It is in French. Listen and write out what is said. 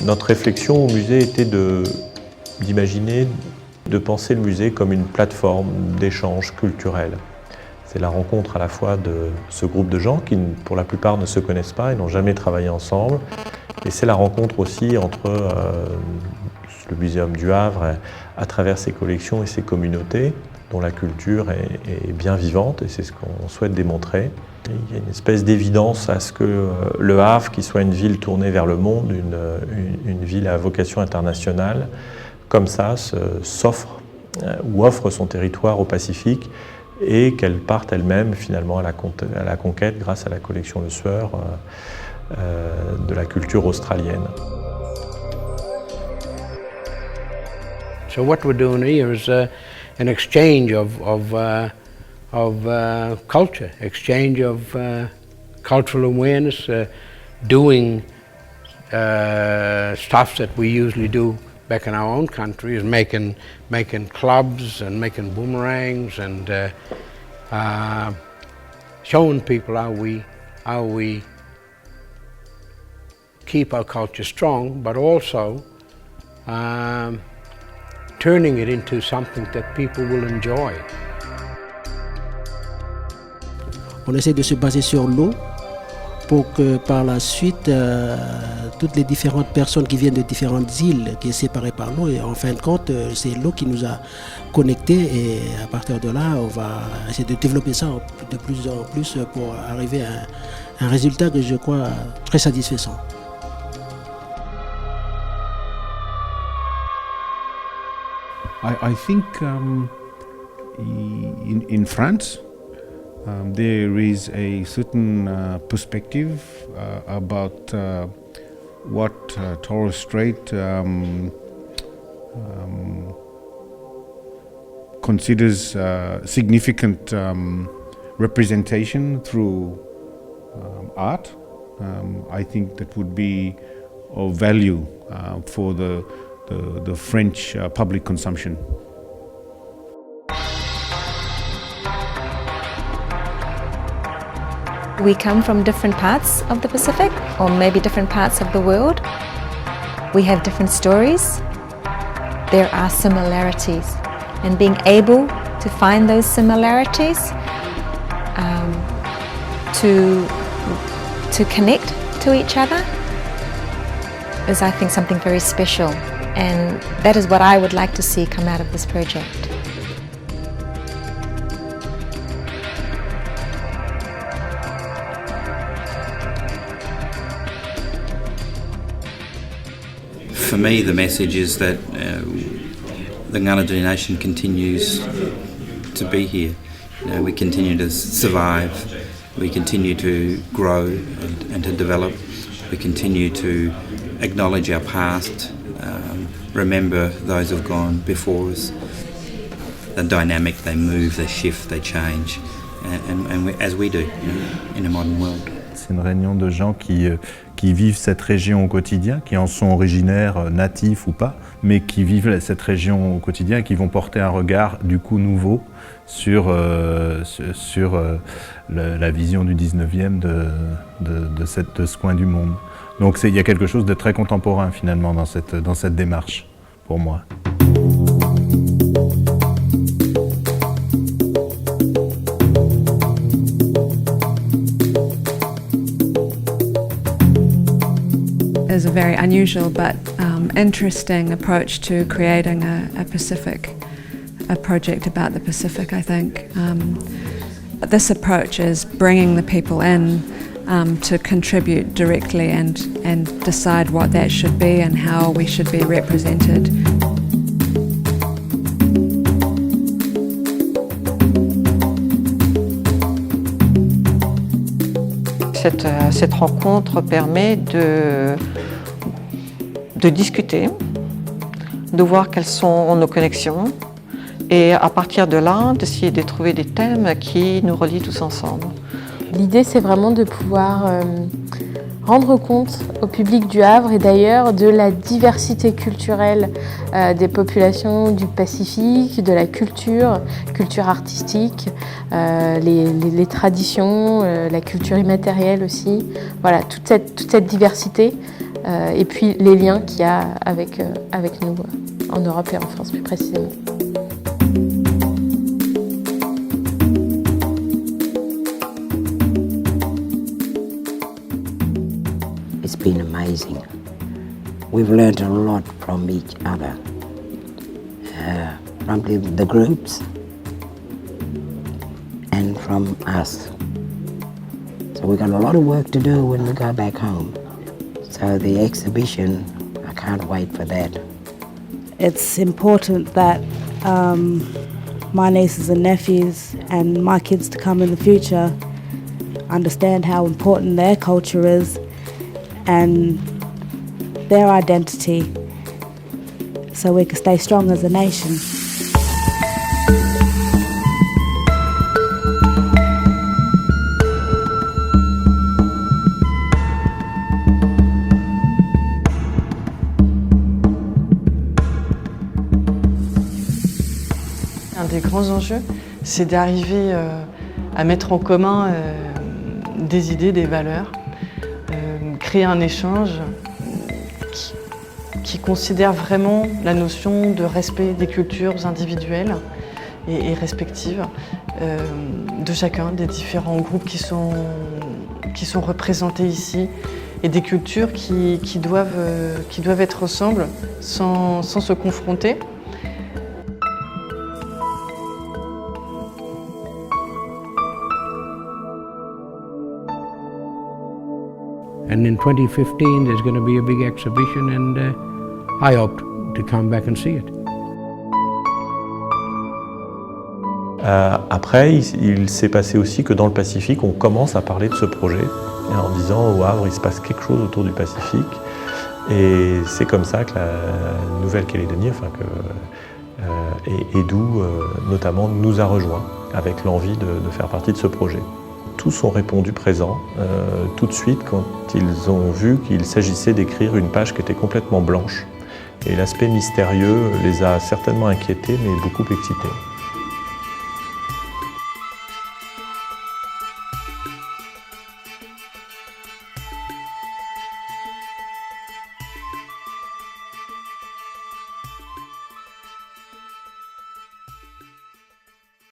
Notre réflexion au musée était d'imaginer, de penser le musée comme une plateforme d'échange culturel. C'est la rencontre à la fois de ce groupe de gens qui, pour la plupart, ne se connaissent pas et n'ont jamais travaillé ensemble. Et c'est la rencontre aussi entre le Muséum du Havre, à travers ses collections et ses communautés, dont la culture est bien vivante, et c'est ce qu'on souhaite démontrer. Et il y a une espèce d'évidence à ce que Le Havre, qui soit une ville tournée vers le monde, une ville à vocation internationale, comme ça, s'offre ou offre son territoire au Pacifique, et qu'elle parte elle-même finalement à la conquête grâce à la collection Le Sueur de la culture australienne. So what we're doing here is an exchange of culture, exchange of cultural awareness, doing stuff that we usually do back in our own country, is making clubs and making boomerangs and showing people how we keep our culture strong, but also turning it into something that people will enjoy. On essaie de se baser sur l'eau pour que par la suite, toutes les différentes personnes qui viennent de différentes îles qui sont séparées par l'eau, et en fin de compte, c'est l'eau qui nous a connectés, et à partir de là, on va essayer de développer ça de plus en plus pour arriver à un résultat que je crois très satisfaisant. I think in France there is a certain perspective about what Torres Strait considers significant representation through art. I think that would be of value for the French public consumption. We come from different parts of the Pacific, or maybe different parts of the world. We have different stories. There are similarities, and being able to find those similarities, to connect to each other, is, I think, something very special. And that is what I would like to see come out of this project. For me, the message is that the Ngarrindjeri Nation continues to be here. We continue to survive, we continue to grow and to develop, we continue to acknowledge our past, remember those who've gone before us. The dynamic, they move, they shift, they change, and as we do in a modern world. C'est une réunion de gens qui vivent cette région au quotidien, qui en sont originaires, natifs ou pas, mais qui vivent cette région au quotidien et qui vont porter un regard du coup nouveau sur la vision du 19e de ce coin du monde. Donc il y a quelque chose de très contemporain finalement dans cette démarche, pour moi. Is a very unusual but interesting approach to creating a project about the Pacific, I think. But this approach is bringing the people in to contribute directly and decide what that should be and how we should be represented. Cette rencontre permet de discuter, de voir quelles sont nos connexions et à partir de là, d'essayer de trouver des thèmes qui nous relient tous ensemble. L'idée, c'est vraiment de pouvoir rendre compte au public du Havre et d'ailleurs de la diversité culturelle des populations du Pacifique, de la culture artistique, les traditions, la culture immatérielle aussi. Voilà, toute cette diversité et puis les liens qu'il y a avec nous en Europe et en France plus précisément. It's been amazing. We've learned a lot from each other, from the groups and from us. So we've got a lot of work to do when we go back home. So the exhibition, I can't wait for that. It's important that my nieces and nephews and my kids to come in the future understand how important their culture is and their identity, so we can stay strong as a nation. Un des grands enjeux, c'est d'arriver à mettre en commun des idées, des valeurs, créer un échange qui considère vraiment la notion de respect des cultures individuelles et respectives de chacun des différents groupes qui sont représentés ici, et des cultures qui doivent être ensemble sans se confronter. And in 2015 there's going to be a big exhibition, and I hope to come back and see it. Après, il s'est passé aussi que dans le Pacifique, on commence à parler de ce projet en disant au Havre, il se passe quelque chose autour du Pacifique. Et c'est comme ça que la Nouvelle-Calédonie, et Edu notamment, nous a rejoints avec l'envie de faire partie de ce projet. Tous ont répondu présent tout de suite quand ils ont vu qu'il s'agissait d'écrire une page qui était complètement blanche. Et l'aspect mystérieux les a certainement inquiétés, mais beaucoup excités.